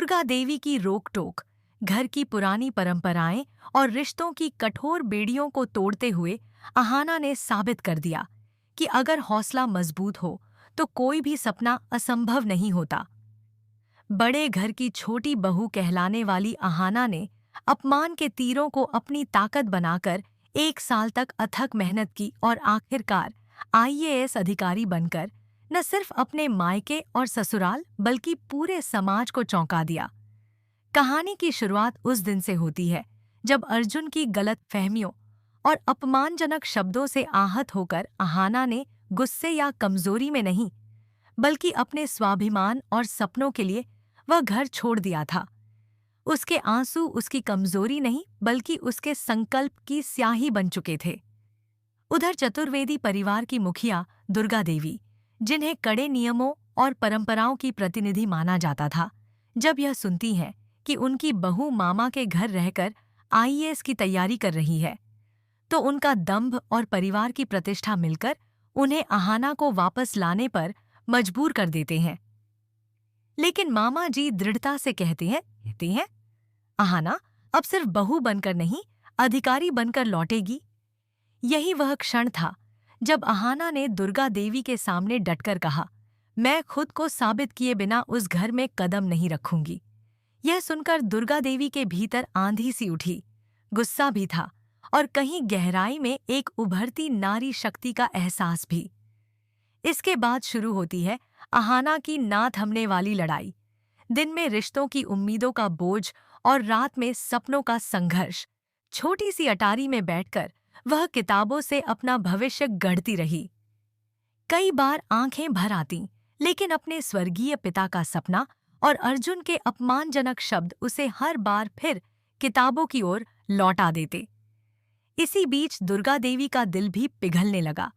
दुर्गा देवी की रोक टोक, घर की पुरानी परंपराएं और रिश्तों की कठोर बेड़ियों को तोड़ते हुए अहाना ने साबित कर दिया कि अगर हौसला मजबूत हो तो कोई भी सपना असंभव नहीं होता। बड़े घर की छोटी बहू कहलाने वाली अहाना ने अपमान के तीरों को अपनी ताकत बनाकर 1 साल तक अथक मेहनत की और आखिरकार आईएएस अधिकारी बनकर न सिर्फ अपने मायके और ससुराल बल्कि पूरे समाज को चौंका दिया। कहानी की शुरुआत उस दिन से होती है जब अर्जुन की गलत फहमियों और अपमानजनक शब्दों से आहत होकर अहाना ने गुस्से या कमजोरी में नहीं बल्कि अपने स्वाभिमान और सपनों के लिए वह घर छोड़ दिया था। उसके आंसू उसकी कमजोरी नहीं बल्कि उसके संकल्प की स्याही बन चुके थे। उधर चतुर्वेदी परिवार की मुखिया दुर्गा देवी, जिन्हें कड़े नियमों और परंपराओं की प्रतिनिधि माना जाता था, जब यह सुनती हैं कि उनकी बहू मामा के घर रहकर आईएएस की तैयारी कर रही है, तो उनका दंभ और परिवार की प्रतिष्ठा मिलकर उन्हें अहाना को वापस लाने पर मजबूर कर देते हैं। लेकिन मामा जी दृढ़ता से कहते हैं, अहाना अब सिर्फ बहू बनकर नहीं, अधिकारी बनकर लौटेगी। यही वह क्षण था जब अहाना ने दुर्गा देवी के सामने डटकर कहा, मैं खुद को साबित किए बिना उस घर में कदम नहीं रखूंगी। यह सुनकर दुर्गा देवी के भीतर आंधी सी उठी, गुस्सा भी था और कहीं गहराई में एक उभरती नारी शक्ति का एहसास भी। इसके बाद शुरू होती है अहाना की ना थमने वाली लड़ाई। दिन में रिश्तों की उम्मीदों का बोझ और रात में सपनों का संघर्ष। छोटी सी अटारी में बैठकर वह किताबों से अपना भविष्य गढ़ती रही। कई बार आंखें भर आतीं, लेकिन अपने स्वर्गीय पिता का सपना और अर्जुन के अपमानजनक शब्द उसे हर बार फिर किताबों की ओर लौटा देते। इसी बीच दुर्गा देवी का दिल भी पिघलने लगा,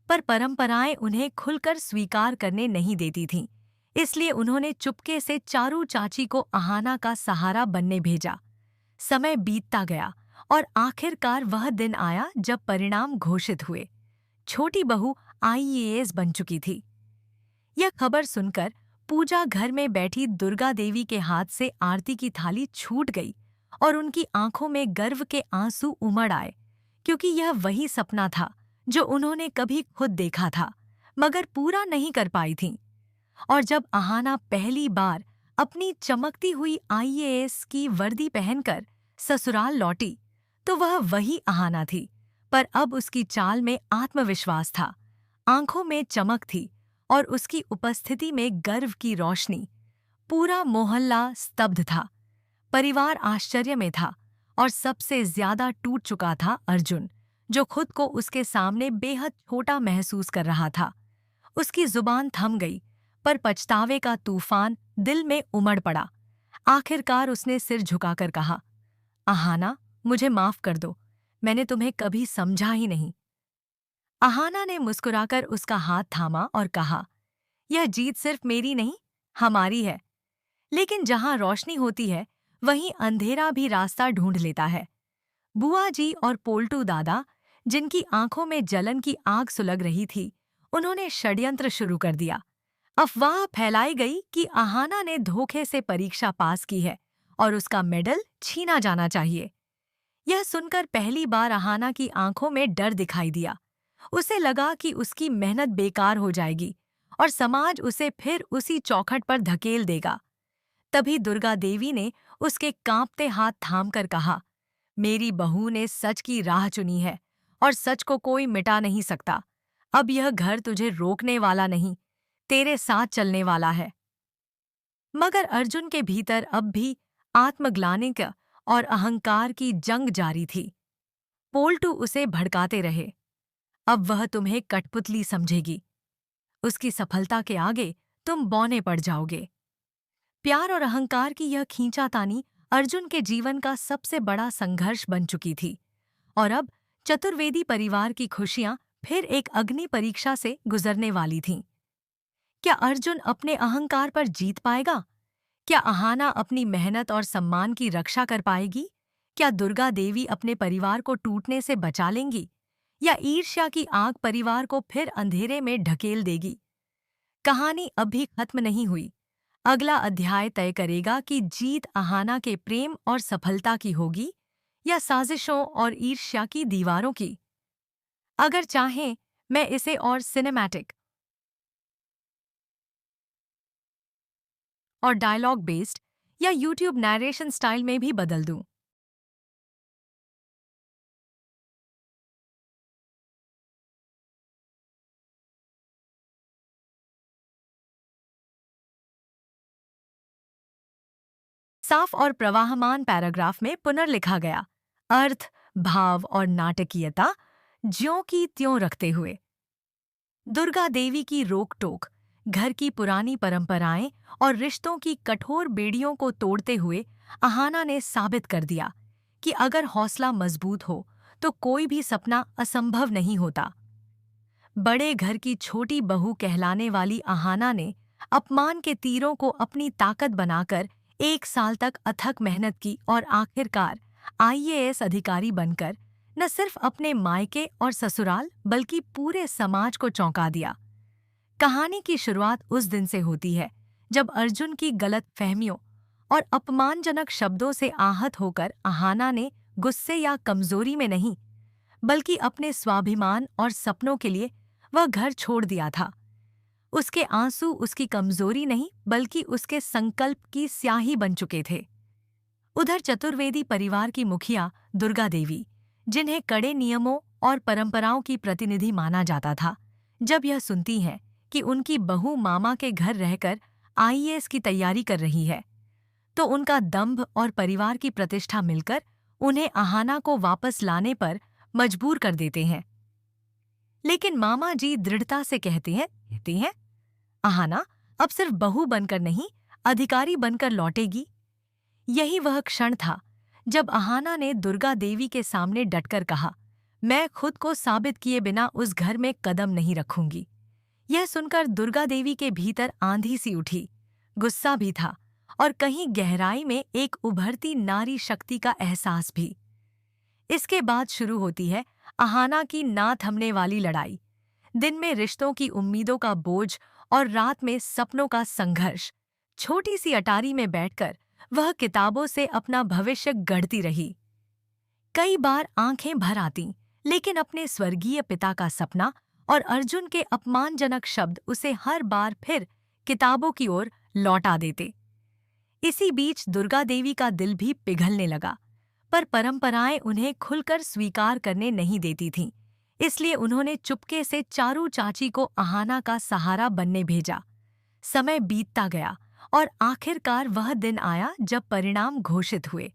पर परंपराएं उन्हें खुलकर स्वीकार करने नहीं देती थीं। इसलिए उन्होंने चुपके से चारू चाची को अहाना का सहारा बनने भेजा। समय बीतता गया और आखिरकार वह दिन आया जब परिणाम घोषित हुए। छोटी बहू आईएएस बन चुकी थी। यह खबर सुनकर पूजा घर में बैठी दुर्गा देवी के हाथ से आरती की थाली छूट गई और उनकी आंखों में गर्व के आंसू उमड़ आए, क्योंकि यह वही सपना था जो उन्होंने कभी खुद देखा था मगर पूरा नहीं कर पाई थीं। और जब अहाना पहली बार अपनी चमकती हुई आईएएस की वर्दी पहनकर ससुराल लौटी, तो वह वही अहाना थी, पर अब उसकी चाल में आत्मविश्वास था, आंखों में चमक थी और उसकी उपस्थिति में गर्व की रोशनी। पूरा मोहल्ला स्तब्ध था, परिवार आश्चर्य में था और सबसे ज्यादा टूट चुका था अर्जुन, जो खुद को उसके सामने बेहद छोटा महसूस कर रहा था। उसकी जुबान थम गई, पर पछतावे का तूफान दिल में उमड़ पड़ा। आखिरकार उसने सिर झुकाकर कहा, अहाना, मुझे माफ कर दो, मैंने तुम्हें कभी समझा ही नहीं। अहाना ने मुस्कुराकर उसका हाथ थामा और कहा, यह जीत सिर्फ मेरी नहीं, हमारी है। लेकिन जहां रोशनी होती है वहीं अंधेरा भी रास्ता ढूंढ लेता है। बुआ जी और पोल्टू दादा, जिनकी आंखों में जलन की आग सुलग रही थी, उन्होंने षड्यंत्र शुरू कर दिया। अफवाह फैलाई गई कि अहाना ने धोखे से परीक्षा पास की है और उसका मेडल छीना जाना चाहिए। यह सुनकर पहली बार अहाना की आंखों में डर दिखाई दिया। उसे लगा कि उसकी मेहनत बेकार हो जाएगी और समाज उसे फिर उसी चौखट पर धकेल देगा। तभी दुर्गा देवी ने उसके कांपते हाथ थामकर कहा, मेरी बहू ने सच की राह चुनी है और सच को कोई मिटा नहीं सकता। अब यह घर तुझे रोकने वाला नहीं, तेरे साथ चलने वाला है। मगर अर्जुन के भीतर अब भी आत्मग्लानि का और अहंकार की जंग जारी थी। पोल्टू उसे भड़काते रहे, अब वह तुम्हें कठपुतली समझेगी, उसकी सफलता के आगे तुम बौने पड़ जाओगे। प्यार और अहंकार की यह खींचातानी अर्जुन के जीवन का सबसे बड़ा संघर्ष बन चुकी थी और अब चतुर्वेदी परिवार की खुशियां फिर एक अग्नि परीक्षा से गुजरने वाली थीं। क्या अर्जुन अपने अहंकार पर जीत पाएगा? क्या अहाना अपनी मेहनत और सम्मान की रक्षा कर पाएगी? क्या दुर्गा देवी अपने परिवार को टूटने से बचा लेंगी? या ईर्ष्या की आग परिवार को फिर अंधेरे में ढकेल देगी? कहानी अभी खत्म नहीं हुई। अगला अध्याय तय करेगा कि जीत अहाना के प्रेम और सफलता की होगी या साजिशों और ईर्ष्या की दीवारों की। अगर चाहें, मैं इसे और सिनेमैटिक और डायलॉग बेस्ड या यूट्यूब नरेशन स्टाइल में भी बदल दूं। साफ और प्रवाहमान पैराग्राफ में पुनर्लिखा गया अर्थ, भाव और नाटकीयता ज्यों की त्यों रखते हुए। दुर्गा देवी की रोक टोक घर की पुरानी परंपराएं और रिश्तों की कठोर बेड़ियों को तोड़ते हुए अहाना ने साबित कर दिया कि अगर हौसला मजबूत हो तो कोई भी सपना असंभव नहीं होता। बड़े घर की छोटी बहू कहलाने वाली अहाना ने अपमान के तीरों को अपनी ताकत बनाकर 1 साल तक अथक मेहनत की और आखिरकार आईएएस अधिकारी बनकर न सिर्फ अपने मायके और ससुराल बल्कि पूरे समाज को चौंका दिया। कहानी की शुरुआत उस दिन से होती है जब अर्जुन की गलत फहमियों और अपमानजनक शब्दों से आहत होकर अहाना ने गुस्से या कमजोरी में नहीं बल्कि अपने स्वाभिमान और सपनों के लिए वह घर छोड़ दिया था। उसके आंसू उसकी कमजोरी नहीं बल्कि उसके संकल्प की स्याही बन चुके थे। उधर चतुर्वेदी परिवार की मुखिया दुर्गा देवी, जिन्हें कड़े नियमों और परंपराओं की प्रतिनिधि माना जाता था, जब यह सुनती हैं कि उनकी बहू मामा के घर रहकर आईएएस की तैयारी कर रही है, तो उनका दंभ और परिवार की प्रतिष्ठा मिलकर उन्हें अहाना को वापस लाने पर मजबूर कर देते हैं। लेकिन मामा जी दृढ़ता से कहते हैं, अहाना अब सिर्फ बहू बनकर नहीं, अधिकारी बनकर लौटेगी। यही वह क्षण था जब अहाना ने दुर्गा देवी के सामने डटकर कहा, मैं खुद को साबित किए बिना उस घर में कदम नहीं रखूंगी। यह सुनकर दुर्गा देवी के भीतर आंधी सी उठी, गुस्सा भी था और कहीं गहराई में एक उभरती नारी शक्ति का एहसास भी। इसके बाद शुरू होती है अहाना की ना थमने वाली लड़ाई। दिन में रिश्तों की उम्मीदों का बोझ और रात में सपनों का संघर्ष। छोटी सी अटारी में बैठकर वह किताबों से अपना भविष्य गढ़ती रही। कई बार आंखें भर आतीं, लेकिन अपने स्वर्गीय पिता का सपना और अर्जुन के अपमानजनक शब्द उसे हर बार फिर किताबों की ओर लौटा देते। इसी बीच दुर्गा देवी का दिल भी पिघलने लगा, पर परंपराएं उन्हें खुलकर स्वीकार करने नहीं देती थीं। इसलिए उन्होंने चुपके से चारू चाची को अहाना का सहारा बनने भेजा। समय बीतता गया और आखिरकार वह दिन आया जब परिणाम घोषित हुए।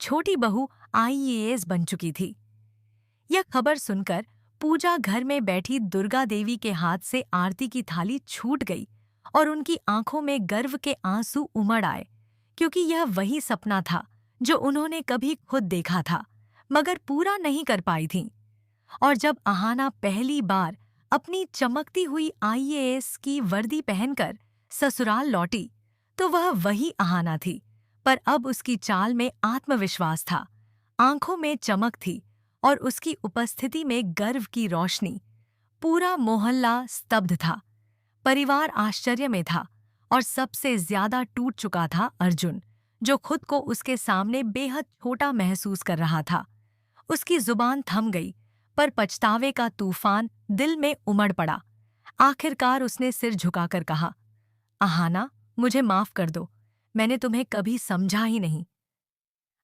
छोटी बहू आईएएस बन चुकी थी। यह खबर सुनकर पूजा घर में बैठी दुर्गा देवी के हाथ से आरती की थाली छूट गई और उनकी आंखों में गर्व के आंसू उमड़ आए, क्योंकि यह वही सपना था जो उन्होंने कभी खुद देखा था मगर पूरा नहीं कर पाई थीं। और जब अहाना पहली बार अपनी चमकती हुई आईएएस की वर्दी पहनकर ससुराल लौटी, तो वह वही अहाना थी, पर अब उसकी चाल में आत्मविश्वास था, आंखों में चमक थी और उसकी उपस्थिति में गर्व की रोशनी। पूरा मोहल्ला स्तब्ध था, परिवार आश्चर्य में था और सबसे ज्यादा टूट चुका था अर्जुन, जो खुद को उसके सामने बेहद छोटा महसूस कर रहा था। उसकी जुबान थम गई, पर पछतावे का तूफान दिल में उमड़ पड़ा। आखिरकार उसने सिर झुकाकर कहा, अहाना, मुझे माफ कर दो, मैंने तुम्हें कभी समझा ही नहीं।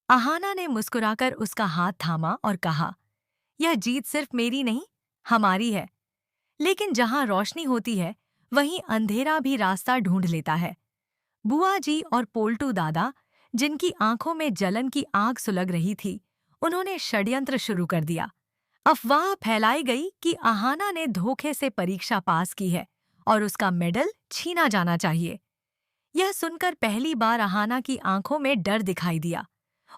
अहाना ने मुस्कुराकर उसका हाथ थामा और कहा, यह जीत सिर्फ मेरी नहीं, हमारी है। लेकिन जहां रोशनी होती है, वहीं अंधेरा भी रास्ता ढूंढ लेता है। बुआ जी और पोल्टू दादा, जिनकी आंखों में जलन की आग सुलग रही थी, उन्होंने षड्यंत्र शुरू कर दिया। अफवाह फैलाई गई कि अहाना ने धोखे से परीक्षा पास की है और उसका मेडल छीना जाना चाहिए। यह सुनकर पहली बार अहाना की आंखों में डर दिखाई दिया।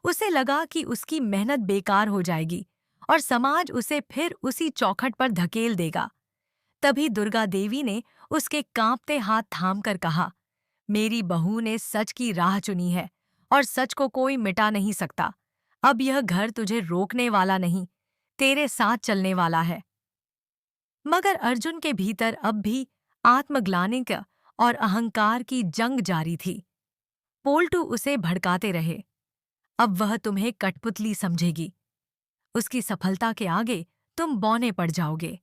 उसे लगा कि उसकी मेहनत बेकार हो जाएगी और समाज उसे फिर उसी चौखट पर धकेल देगा। तभी दुर्गा देवी ने उसके कांपते हाथ थामकर कहा, मेरी बहू ने सच की राह चुनी है और सच को कोई मिटा नहीं सकता। अब यह घर तुझे रोकने वाला नहीं, तेरे साथ चलने वाला है। मगर अर्जुन के भीतर अब भी आत्मग्लानि का और अहंकार की जंग जारी थी। पोल्टू उसे भड़काते रहे, अब वह तुम्हें कठपुतली समझेगी, उसकी सफलता के आगे तुम बौने पड़ जाओगे।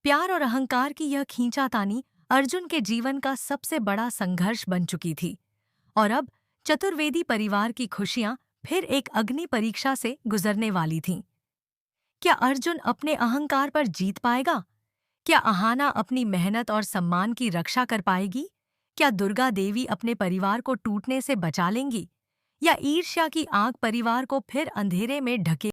प्यार और अहंकार की यह खींचातानी अर्जुन के जीवन का सबसे बड़ा संघर्ष बन चुकी थी, और अब चतुर्वेदी परिवार की खुशियां फिर एक अग्नि परीक्षा से गुजरने वाली थीं। क्या अर्जुन अपने अहंकार पर जीत पाएगा? क्या अहाना अपनी मेहनत और सम्मान की रक्षा कर पाएगी? क्या दुर्गा देवी अपने परिवार को टूटने से बचा लेंगी? या ईर्ष्या की आग परिवार को फिर अंधेरे में ढके